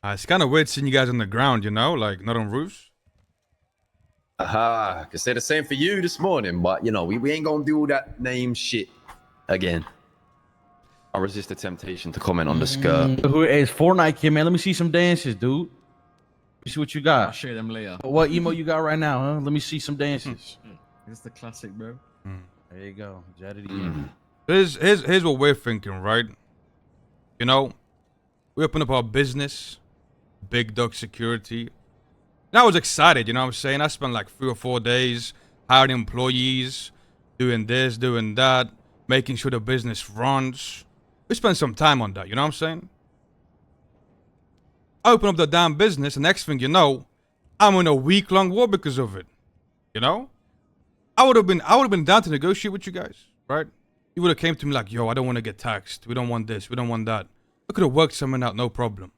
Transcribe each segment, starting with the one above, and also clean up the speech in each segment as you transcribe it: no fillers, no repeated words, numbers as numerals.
It's kind of weird seeing you guys on the ground, you know, like not on roofs. Aha, I could say the same for you this morning, but you know, we ain't gonna do all that name shit again. I resist the temptation to comment on the skirt. Who is Fortnite kid, man? Let me see some dances, dude. Let me see what you got. I'll share them later. What emo you got right now, huh? Let me see some dances. It's the classic, bro. There you go. Jet it again. Here's what we're thinking, right? You know, we opened up our business, Big Dog Security. And I was excited, you know what I'm saying? I spent like 3 or 4 days hiring employees, doing this, doing that, making sure the business runs. We spent some time on that, you know what I'm saying? I open up the damn business, and next thing you know, I'm in a week-long war because of it. You know? I would have been down to negotiate with you guys, right? You would have came to me like, yo, I don't want to get taxed. We don't want this. We don't want that. I could have worked something out, no problem.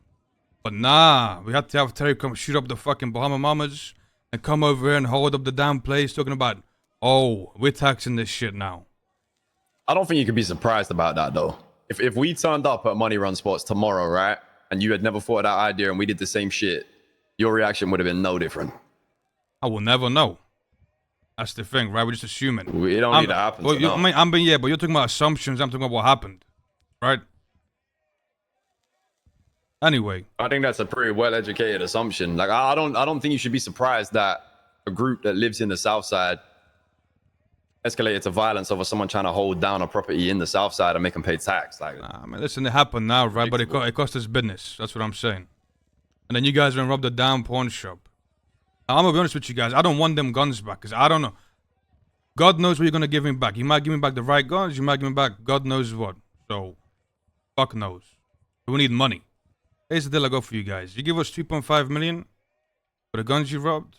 But nah, we had to have Terry come shoot up the fucking Bahama Mamas and come over here and hold up the damn place talking about, oh, we're taxing this shit now. I don't think you could be surprised about that though. If we turned up at Money Run Spots tomorrow, right, and you had never thought of that idea and we did the same shit, your reaction would have been no different. I will never know. That's the thing, right? We're just assuming. We don't need to happen. Well, but you're talking about assumptions. I'm talking about what happened, right? Anyway, I think that's a pretty well-educated assumption. Like, I don't think you should be surprised that a group that lives in the South Side escalated to violence over someone trying to hold down a property in the South Side and make them pay tax. Like, I mean, listen, it happened now, right? But it cost us business. That's what I'm saying. And then you guys went and robbed the damn pawn shop. I'm gonna be honest with you guys. I don't want them guns back because I don't know. God knows what you're gonna give me back. You might give me back the right guns. You might give me back God knows what. So, fuck knows. We need money. Here's the deal I got for you guys. You give us 2.5 million for the guns you robbed,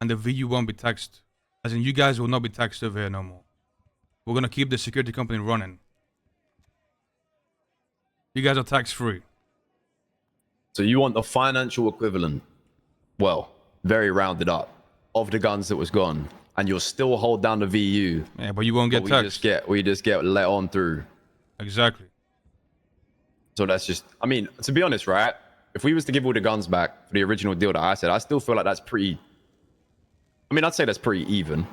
and the VU won't be taxed. As in, you guys will not be taxed over here no more. We're gonna keep the security company running. You guys are tax-free. so you want the financial equivalent, well, very rounded up, of the guns that was gone, and you'll still hold down the VU. Yeah, but you won't get taxed. We just get let on through. Exactly. So that's just, I mean, to be honest, right? If we was to give all the guns back for the original deal that I said, I still feel like that's pretty, I mean, I'd say that's pretty even.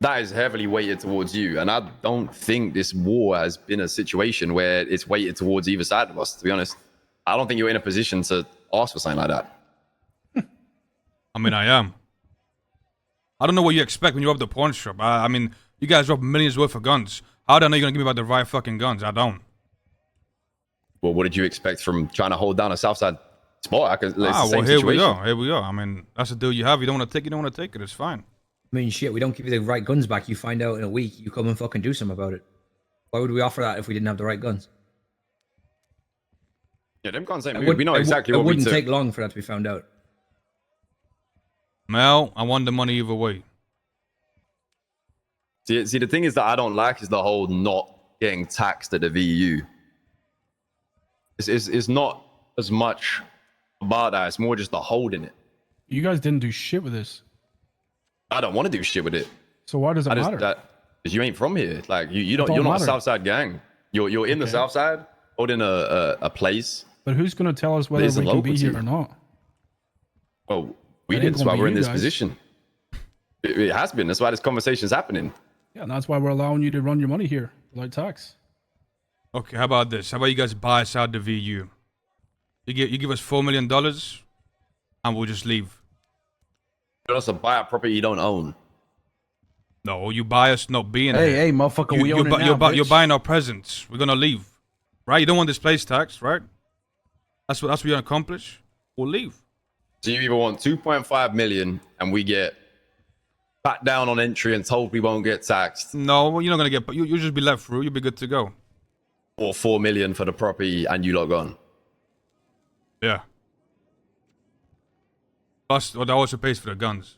That is heavily weighted towards you. And I don't think this war has been a situation where it's weighted towards either side of us, to be honest. I don't think you're in a position to ask for something like that. I mean, I am. I don't know what you expect when you rob the pawn shop. I mean, you guys rob millions worth of guns. How do I know you're gonna give me back the right fucking guns? I don't. Well, what did you expect from trying to hold down a Southside spot? It's the same here situation. we go. Here we go. I mean, that's the deal you have. You don't want to take it, you don't want to take it. It's fine. I mean, shit, we don't give you the right guns back. You find out in a week, you come and fucking do something about it. Why would we offer that if we didn't have the right guns? Yeah, them guns ain't we know exactly what we took. It wouldn't take long for that to be found out. Mel, I want the money either way. See, the thing is that I don't like is the whole not getting taxed at the VU. It's not as much about that. It's more just the holding it. You guys didn't do shit with this. I don't want to do shit with it. So why does it matter? Because you ain't from here. Like you're not a Southside gang. You're in the South Side, holding a place. But who's gonna tell us whether we can be here or not? Well, we did. That's why we're in this position. It has been. That's why this conversation's happening. Yeah, and that's why we're allowing you to run your money here without tax. Okay, how about this? How about you guys buy us out the VU? You give us $4 million, and we'll just leave. You also buy a property you don't own. No, you buy us not being Hey, here. hey, motherfucker, we own it now, you're bitch. buying our presents. We're gonna leave, right? You don't want this place taxed, right? That's what you're gonna accomplish. We'll leave. So you either want 2.5 million and we get back down on entry and told we won't get taxed, No, you're not gonna get. You'll just be let through. You'll be good to go. or 4 million for the property and you lot gone. Yeah. Plus, that also pays for the guns.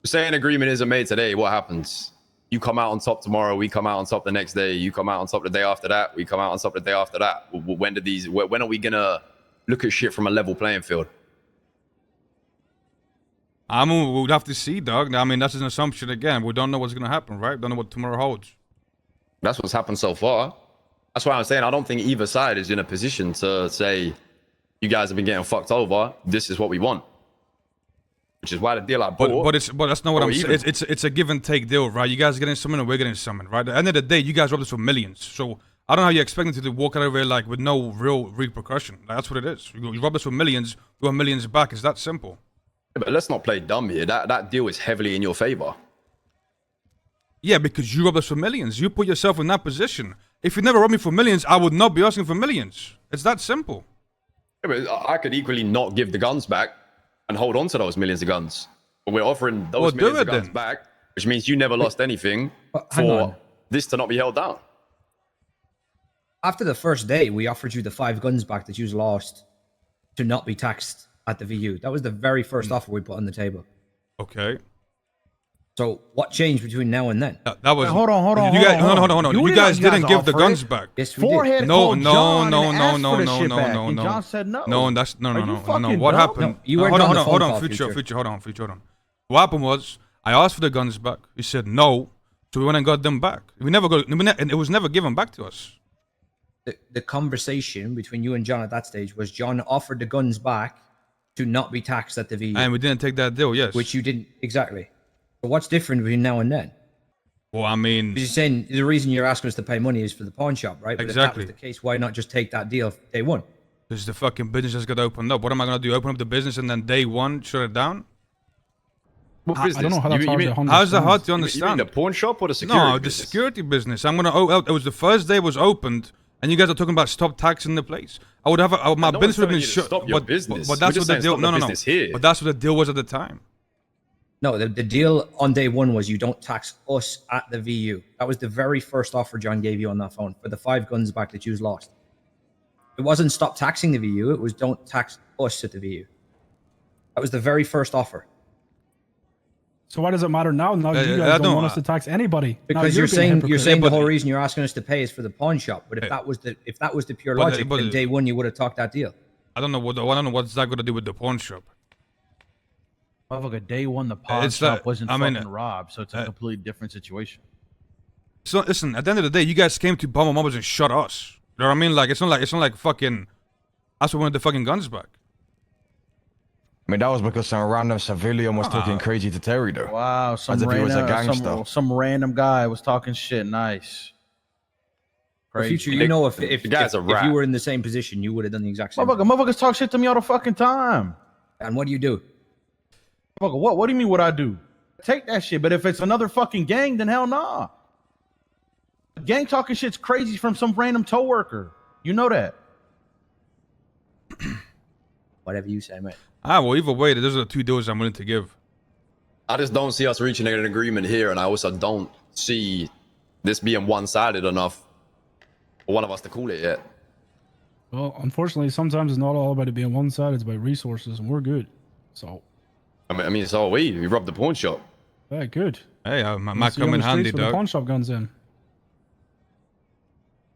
Say an agreement isn't made today, what happens? You come out on top tomorrow, we come out on top the next day, you come out on top the day after that, we come out on top the day after that. When are we gonna look at shit from a level playing field? I mean, we'll have to see, dog. I mean, that's an assumption again. We don't know what's gonna happen, right? Don't know what tomorrow holds. That's what's happened so far. That's why I'm saying I don't think either side is in a position to say, you guys have been getting fucked over. This is what we want. Which is why the deal I bought. But that's not what Oh, I'm saying. even. It's a give and take deal, right? You guys are getting something and we're getting something, right? At the end of the day, you guys robbed us for millions. So I don't know how you expect me to walk out of here like with no real repercussion. Like, that's what it is. You robbed us for millions, we want millions back. It's that simple. Yeah, but let's not play dumb here. That deal is heavily in your favor. Yeah, because you robbed us for millions. You put yourself in that position. If you never robbed me for millions, I would not be asking for millions. It's that simple. Yeah, but I could equally not give the guns back and hold on to those millions of guns. But we're offering those Well, do millions it of guns then. back, which means you never lost anything hang for on. this to not be held down. After the first day, we offered you the 5 guns back that you lost to not be taxed at the VU. That was the very first offer we put on the table. Okay. So what changed between now and then? That was. Hold on. You guys, hold on. You guys didn't give the offer guns it. back. Yes, we did. Forehead No, called no, John no, and no, asked no, for the no, shit no, back, no, and no. John said no. No, that's no. Are you What fucking happened? No, you weren't hold on on, the hold phone on, call, future. Hold on. What happened was I asked for the guns back. You said no, so we went and got them back. And it was never given back to us. The conversation between you and John at that stage was John offered the guns back to not be taxed at the VU, And we didn't take that deal. Yes. which you didn't exactly. So what's different between now and then? Well, I mean, You're saying the reason you're asking us to pay money is for the pawn shop, right? But Exactly. if that was the case, why not just take that deal day one? because the fucking business just got opened up. What am I gonna do? Open up the business and then day one shut it down? What I don't know how that's hard to understand. How's that hard to You mean understand? the pawn shop or the security No, the business? security business. I'm gonna. Oh, it was the first day it was opened, and you guys are talking about stop taxing the place. I would have my no business one's would have been telling you to shut. stop your business. But We're that's just what the saying deal. stop No, the no, no. business here. But that's what the deal was at the time. No, the deal on day one was you don't tax us at the VU. That was the very first offer John gave you on that phone for the 5 guns back that you lost. It wasn't stop taxing the VU. It was don't tax us at the VU. That was the very first offer. So why does it matter now? Now you I guys don't- don't want us to tax anybody. Now Because you're you're being saying hypocritical. the but- whole reason you're asking us to pay is for the pawn shop. But if that was the pure But- logic, but- then day one you would have talked that deal. I don't know what's that gonna do with the pawn shop. Motherfucker, day one, the pawn It's shop like- wasn't I mean, fucking robbed, so it's a completely different situation. So listen, at the end of the day, you guys came to bomb Mobbers and shot us. You know what I mean? Like it's not like fucking. That's what we wanted the fucking guns back. I mean, that was because some random civilian was talking crazy to Terry, though. Wow, As if he was a gangster. some random guy was talking shit. Nice. For Crazy. future, you know, if The guy's a if rat. you were in the same position, you would have done the exact same. thing. Motherfuckers talk shit to me all the fucking time. And what do you do? Motherfucker, what do you mean what I do? Take that shit. But if it's another fucking gang, then hell nah. Gang talking shit's crazy from some random tow worker. You know that. Whatever you say, mate. Well, either way, those are the 2 deals I'm willing to give. I just don't see us reaching an agreement here, and I also don't see this being one-sided enough for one of us to call it yet. Well, unfortunately, sometimes it's not all about it being one side. It's about resources, and we're good. So, I mean, so are we. We robbed the pawn shop. yeah, good. Hey, might See you come on in the handy, streets with the dog. pawn shop guns in.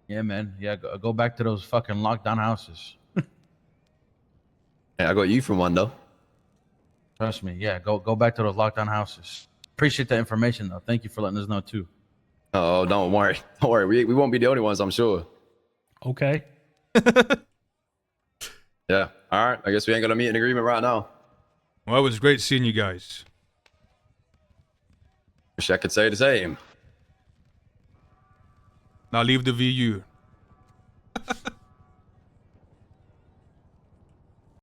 Yeah, man. Yeah, go back to those fucking lockdown houses. Hey, I got you from one, though. Trust me. Yeah, go back to those lockdown houses. Appreciate the information, though. Thank you for letting us know, too. Oh, don't worry. Don't worry. We won't be the only ones, I'm sure. Okay. Yeah. All right. I guess we ain't going to meet an agreement right now. Well, it was great seeing you guys. Wish I could say the same. Now leave the VU.